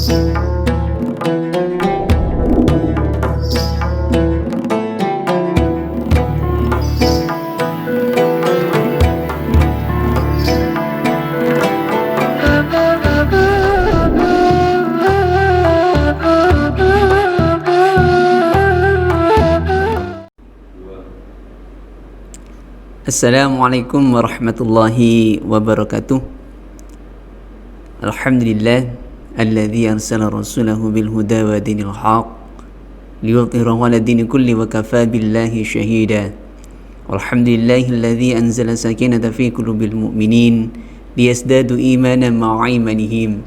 Assalamualaikum warahmatullahi wabarakatuh. Alhamdulillah alladzi arsala rasulahu bil huda wa dinil haq liyudhhirahu 'ala dini kulli wa kafa billahi shahida. Walhamdulillahi alladzi anzala sakinata fi qulubil mu'minin liyazdadu imanan ma'a imanihim.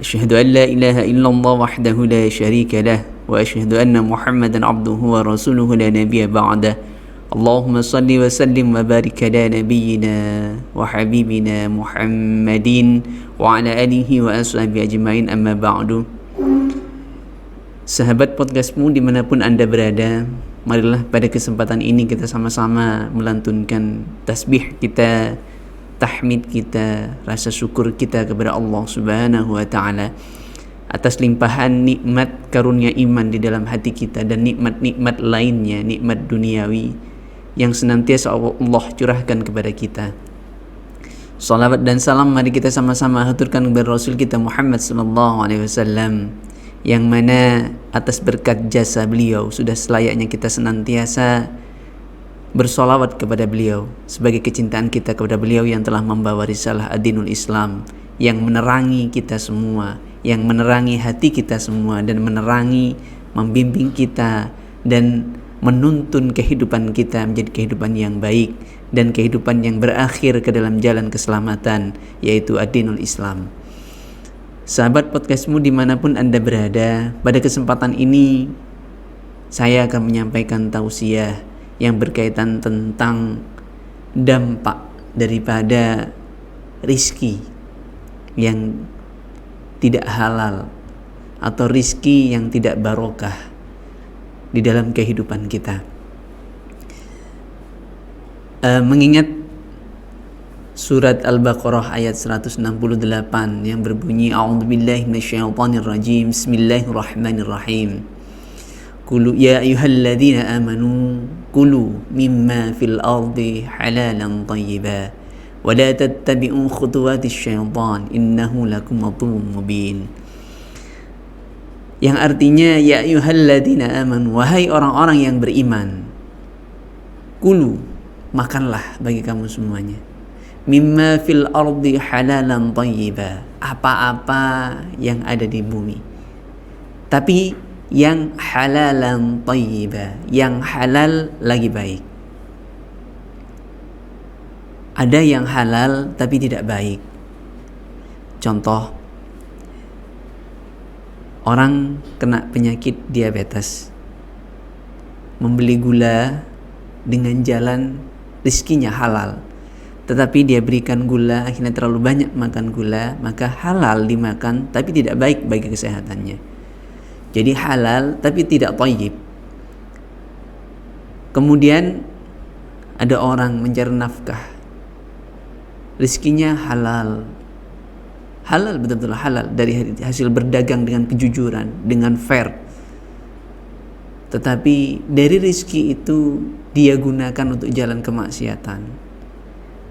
Asyhadu an la ilaha illallah wahdahu la syarika lah wa asyhadu anna Muhammadan 'abduhu wa rasuluhu la nabiyya ba'dah. Allahumma salli wa sallim wa barik ala nabiyyina wa habibina Muhammadin wa ala alihi wa ashabihi ajma'in, amma ba'du. Sahabat podcastmu dimanapun anda berada, marilah pada kesempatan ini kita sama-sama melantunkan tasbih kita, tahmid kita, rasa syukur kita kepada Allah Subhanahu wa ta'ala atas limpahan nikmat karunia iman di dalam hati kita dan nikmat-nikmat lainnya, nikmat duniawi yang senantiasa Allah curahkan kepada kita. Salawat dan salam mari kita sama-sama haturkan kepada Rasul kita Muhammad sallallahu alaihi wasallam, yang mana atas berkat jasa beliau sudah selayaknya kita senantiasa bersolawat kepada beliau sebagai kecintaan kita kepada beliau yang telah membawa risalah ad-dinul Islam, yang menerangi kita semua, yang menerangi hati kita semua, dan menerangi, membimbing kita dan menuntun kehidupan kita menjadi kehidupan yang baik dan kehidupan yang berakhir ke dalam jalan keselamatan, yaitu ad-dinul Islam. Sahabat podcastmu dimanapun anda berada, pada kesempatan ini saya akan menyampaikan tausiah yang berkaitan tentang dampak daripada rizki yang tidak halal atau rizki yang tidak barokah di dalam kehidupan kita. Mengingat surat Al-Baqarah ayat 168 yang berbunyi a'udzubillahi minasyaitonirrajim, bismillahirrahmanirrahim. Qul ya ayyuhalladzina amanu kulu mimma fil ardi halalan thayyiban wa la tattabi'u khutuwatis syaitan innahu lakum aduwwum mubin. Yang artinya ya ayyuhalladzina amanu, wahai orang-orang yang beriman, kulu, makanlah bagi kamu semuanya, mimma fil ardi halalan thayyiba, apa-apa yang ada di bumi, tapi yang halalan thayyiba, yang halal lagi baik. Ada yang halal tapi tidak baik. Contoh, orang kena penyakit diabetes, membeli gula dengan jalan rizkinya halal, tetapi dia berikan gula, akhirnya terlalu banyak makan gula, maka halal dimakan tapi tidak baik bagi kesehatannya. Jadi halal tapi tidak thayyib. Kemudian ada orang mencari nafkah, rizkinya halal, betul-betul halal dari hasil berdagang dengan kejujuran, dengan fair, tetapi dari rizki itu dia gunakan untuk jalan kemaksiatan.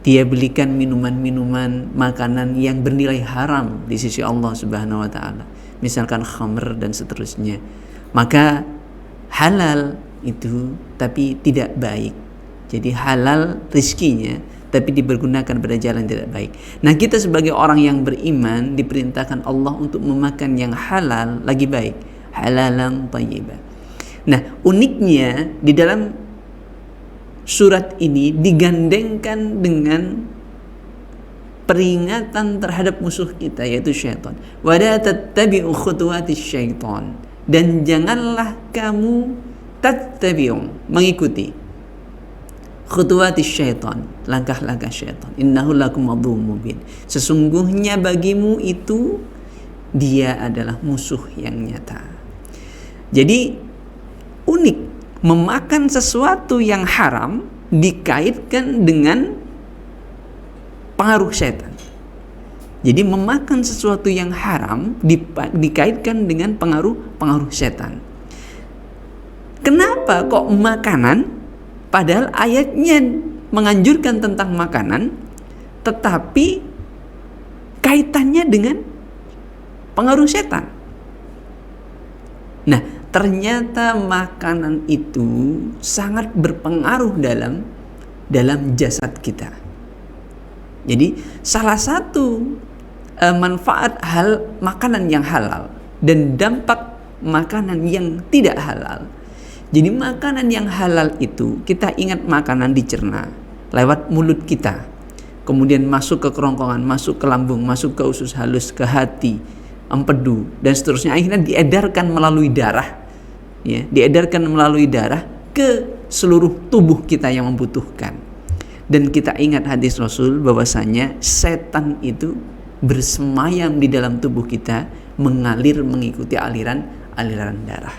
Dia belikan minuman-minuman, makanan yang bernilai haram di sisi Allah Subhanahu wa ta'ala, misalkan khamr dan seterusnya. Maka halal itu tapi tidak baik. Jadi halal rizkinya tapi dipergunakan pada jalan tidak baik. Nah, kita sebagai orang yang beriman diperintahkan Allah untuk memakan yang halal lagi baik, halalan thayyiban. Nah, uniknya di dalam surat ini digandengkan dengan peringatan terhadap musuh kita, yaitu syaitan. Wa la tattabi'u khutuwatis syaitan, dan janganlah kamu tattabi'u, mengikuti khutuwatis syaitan, langkah-langkah syaitan. Innahu lakum aduwwum mubin, sesungguhnya bagimu itu dia adalah musuh yang nyata. Jadi unik, memakan sesuatu yang haram dikaitkan dengan pengaruh syaitan. Jadi memakan sesuatu yang haram dikaitkan dengan pengaruh setan. Kenapa kok makanan? Padahal ayatnya menganjurkan tentang makanan, tetapi kaitannya dengan pengaruh setan. Nah, ternyata makanan itu sangat berpengaruh dalam jasad kita. Jadi salah satu manfaat makanan yang halal dan dampak makanan yang tidak halal. Jadi makanan yang halal itu, kita ingat makanan dicerna lewat mulut kita, kemudian masuk ke kerongkongan, masuk ke lambung, masuk ke usus halus, ke hati, empedu, dan seterusnya, akhirnya diedarkan melalui darah, ya, diedarkan melalui darah ke seluruh tubuh kita yang membutuhkan. Dan kita ingat hadis Rasul bahwasanya setan itu bersemayam di dalam tubuh kita, mengalir mengikuti aliran darah.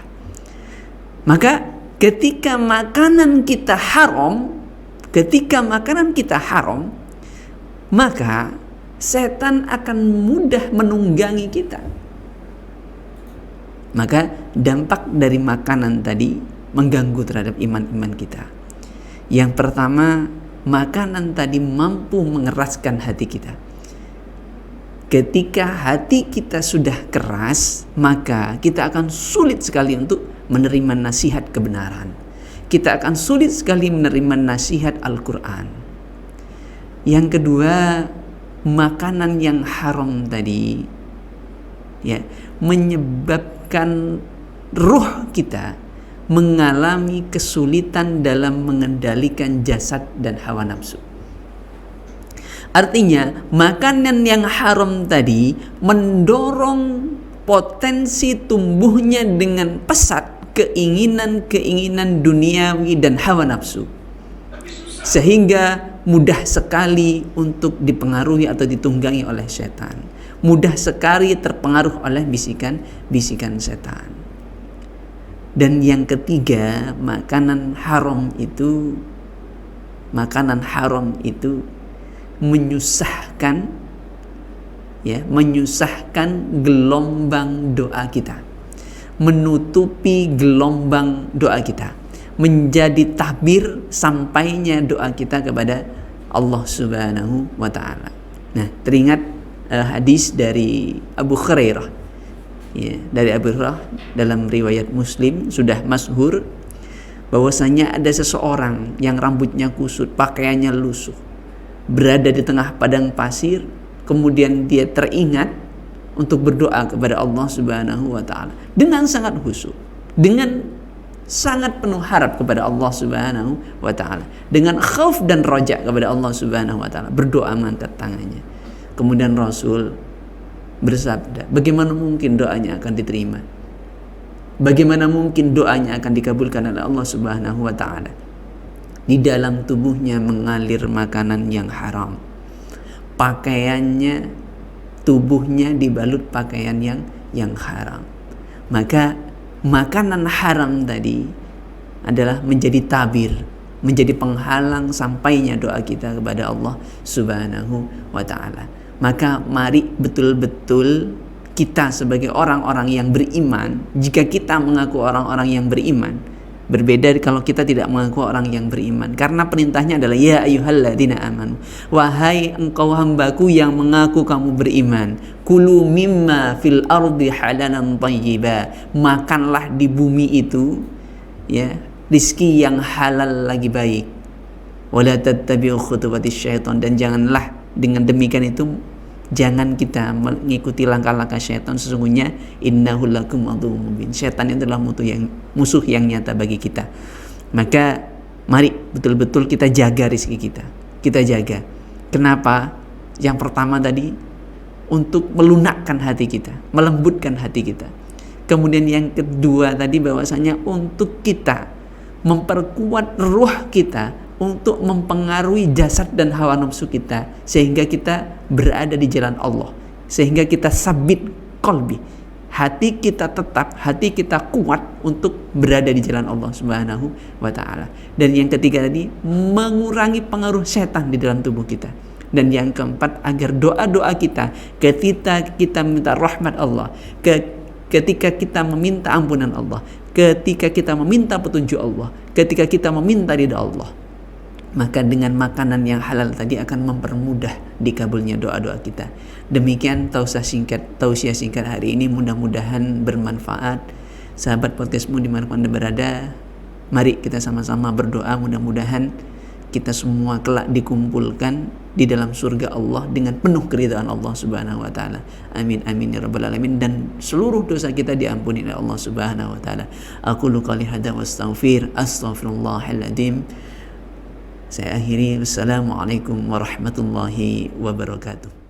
Maka ketika makanan kita haram, maka setan akan mudah menunggangi kita. Maka dampak dari makanan tadi mengganggu terhadap iman kita. Yang pertama, makanan tadi mampu mengeraskan hati kita. Ketika hati kita sudah keras, maka kita akan sulit sekali untuk menerima nasihat kebenaran. Kita akan sulit sekali menerima nasihat Al-Quran. Yang kedua, makanan yang haram tadi, ya, menyebabkan ruh kita mengalami kesulitan dalam mengendalikan jasad dan hawa nafsu. Artinya, makanan yang haram tadi mendorong potensi tumbuhnya dengan pesat keinginan duniawi dan hawa nafsu, sehingga mudah sekali untuk dipengaruhi atau ditunggangi oleh setan, mudah sekali terpengaruh oleh bisikan setan. Dan yang ketiga, makanan haram itu menyusahkan gelombang doa kita, menutupi gelombang doa kita, menjadi tabir sampainya doa kita kepada Allah Subhanahu wa ta'ala. Nah, teringat hadis dari Abu Hurairah, ya, dari Abu Hurairah dalam riwayat Muslim sudah masyhur, bahwasanya ada seseorang yang rambutnya kusut, pakaiannya lusuh, berada di tengah padang pasir, kemudian dia teringat untuk berdoa kepada Allah Subhanahu wa ta'ala dengan sangat khusyuk, dengan sangat penuh harap kepada Allah Subhanahu wa ta'ala, dengan khauf dan roja kepada Allah Subhanahu wa ta'ala, berdoa mengangkat tangannya. Kemudian Rasul bersabda, bagaimana mungkin doanya akan diterima? Bagaimana mungkin doanya akan dikabulkan oleh Allah Subhanahu wa ta'ala? Di dalam tubuhnya mengalir makanan yang haram, pakaiannya, tubuhnya dibalut pakaian yang haram. Maka makanan haram tadi adalah menjadi tabir, menjadi penghalang sampainya doa kita kepada Allah Subhanahu wa ta'ala. Maka mari betul-betul kita sebagai orang-orang yang beriman, jika kita mengaku orang-orang yang beriman, berbeda kalau kita tidak mengaku orang yang beriman, karena perintahnya adalah ya ayyuhalladzina amanu, wahai engkau hambaku yang mengaku kamu beriman, kulu mimma fil ardi halalan thayyiba, makanlah di bumi itu, ya, rizki yang halal lagi baik, wala tattabi'u khutuwatis syaitan, dan janganlah dengan demikian itu jangan kita mengikuti langkah-langkah syaitan, sesungguhnya innahu lakum aduwwum mubin, syaitan itu adalah musuh yang nyata bagi kita. Maka mari betul-betul kita jaga rezeki kita jaga. Kenapa? Yang pertama tadi untuk melunakkan hati kita, melembutkan hati kita. Kemudian yang kedua tadi bahwasanya untuk kita memperkuat ruh kita, untuk mempengaruhi jasad dan hawa nafsu kita, sehingga kita berada di jalan Allah, sehingga kita sabit qalbi, hati kita tetap, hati kita kuat untuk berada di jalan Allah Subhanahu wa ta'ala. Dan yang ketiga tadi, mengurangi pengaruh setan di dalam tubuh kita, Dan yang keempat, agar doa-doa kita ketika kita minta rahmat Allah, ketika kita meminta ampunan Allah, ketika kita meminta petunjuk Allah, ketika kita meminta ridha Allah, maka dengan makanan yang halal tadi akan mempermudah dikabulnya doa-doa kita. Demikian tausiah singkat hari ini, mudah-mudahan bermanfaat. Sahabat podcastmu dimanapun Anda berada, mari kita sama-sama berdoa, mudah-mudahan kita semua kelak dikumpulkan di dalam surga Allah dengan penuh keridhaan Allah Subhanahu wa taala. Amin amin ya rabbal alamin. Dan seluruh dosa kita diampuni oleh Allah Subhanahu wa taala. Aqulu qouli hadza wa astaghfirullahal-adzim. Saya akhiri, wassalamualaikum warahmatullahi wabarakatuh.